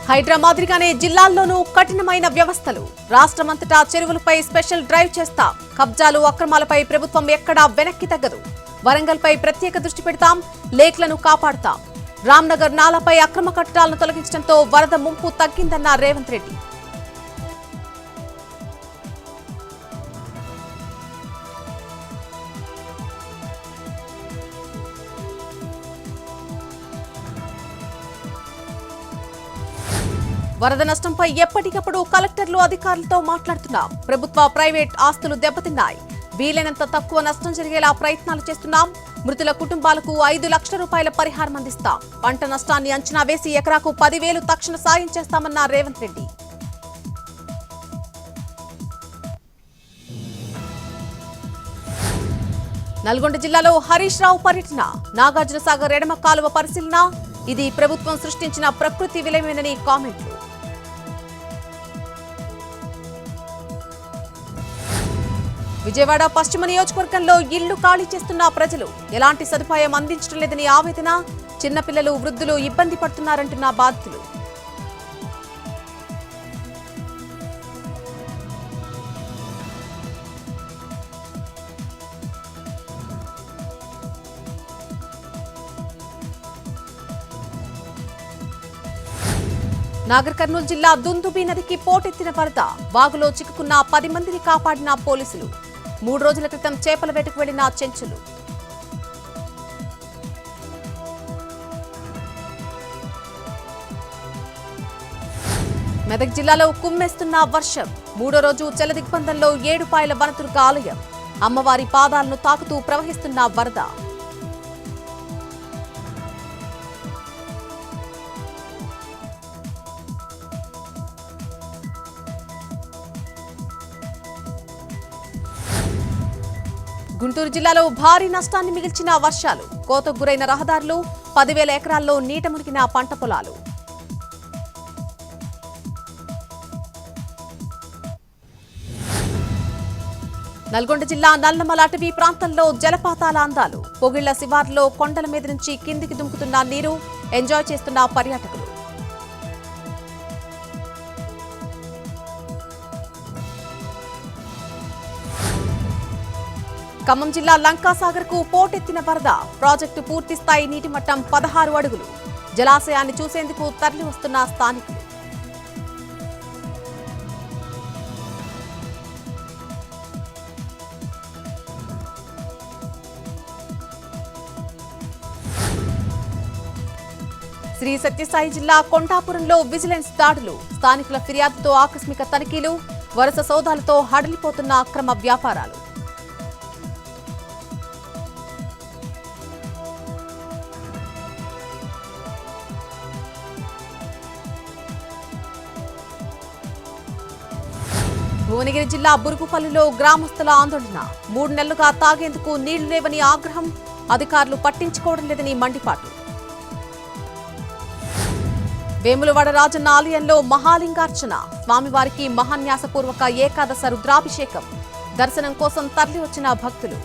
హైడ్రా మాదిరిగానే జిల్లాల్లోనూ కఠినమైన వ్యవస్థలు. రాష్ట్రమంతటా చెరువులపై స్పెషల్ డ్రైవ్ చేస్తాం. కబ్జాలు, అక్రమాలపై ప్రభుత్వం ఎక్కడా వెనక్కి తగ్గదు. వరంగల్పై ప్రత్యేక దృష్టి పెడతాం. లేక్లను కాపాడుతాం. రామ్నగర్ నాలాపై అక్రమ కట్టడాలను తొలగించడంతో వరద ముంపు తగ్గిందన్న రేవంత్ రెడ్డి. వరద నష్టంపై ఎప్పటికప్పుడు కలెక్టర్లు, అధికారులతో మాట్లాడుతున్నాం. ప్రభుత్వ, ప్రైవేట్ ఆస్తులు దెబ్బతిన్నాయి. వీలైనంత తక్కువ నష్టం జరిగేలా ప్రయత్నాలు చేస్తున్నాం. మృతుల కుటుంబాలకు 5 లక్షల రూపాయల పరిహారం అందిస్తాం. పంట నష్టాన్ని అంచనా వేసి ఎకరాకు 10,000 తక్షణ సాయం చేస్తామన్న రేవంత్ రెడ్డి. నల్గొండ జిల్లాలో హరీష్ రావు పర్యటన. నాగార్జున సాగర్ ఎడమ కాలువ పరిశీలన. ఇది ప్రభుత్వం సృష్టించిన ప్రకృతి విలయమేనని కామెంట్లు. విజయవాడ పశ్చిమ నియోజకవర్గంలో ఇళ్లు ఖాళీ చేస్తున్న ప్రజలు. ఎలాంటి సదుపాయం అందించడం లేదని ఆవేదన. చిన్నపిల్లలు, వృద్ధులు ఇబ్బంది పడుతున్నారంటున్న బాధితులు. నాగర్ కర్నూలు జిల్లా దుందుబి నదికి పోటెత్తిన వరద. వాగులో చిక్కుకున్న 10 మందిని కాపాడిన పోలీసులు. 3 రోజుల క్రితం చేపల వేటకు వెళ్లిన చెంచులు. మెదక్ జిల్లాలో కుమ్మేస్తున్న వర్షం. 3వ రోజు జలదిగ్బంధంలో ఏడుపాయల వనదుర్గ ఆలయం. అమ్మవారి పాదాలను తాకుతూ ప్రవహిస్తున్న వరద. గుంటూరు జిల్లాలో భారీ నష్టాన్ని మిగిల్చిన వర్షాలు. కోతకు గురైన రహదారులు, 10,000 ఎకరాల్లో నీట మునిగిన పంట పొలాలు. నల్గొండ జిల్లా నల్లమల అటవీ ప్రాంతంలో జలపాతాల అందాలు. పొగిళ్ల శివార్లో కొండల మీద నుంచి కిందికి దుంకుతున్న నీరు. ఎంజాయ్ చేస్తున్న పర్యాటకులు. ఖమ్మం జిల్లా లంకాసాగర్ కు పోటెత్తిన వరద. ప్రాజెక్టు పూర్తి స్థాయి నీటి మట్టం 16 అడుగులు. జలాశయాన్ని చూసేందుకు తరలి వస్తున్న స్థానికులు. శ్రీ సత్యసాయి జిల్లా కొండాపురంలో విజిలెన్స్ దాడులు. స్థానికుల ఫిర్యాదుతో ఆకస్మిక తనిఖీలు. వరుస సౌదాలతో హడలిపోతున్న అక్రమ వ్యాపారాలు. భువనగిరి జిల్లా బురుగుపల్లిలో గ్రామస్తుల ఆందోళన. 3 నెలలుగా తాగేందుకు నీళ్లు లేవని ఆగ్రహం. అధికారులు పట్టించుకోవడం లేదని మండిపాటు. వేములవాడ రాజన్న ఆలయంలో మహాలింగార్చన. స్వామివారికి మహాన్యాసపూర్వక ఏకాదశ రుద్రాభిషేకం. దర్శనం కోసం తరలి వచ్చిన భక్తులు.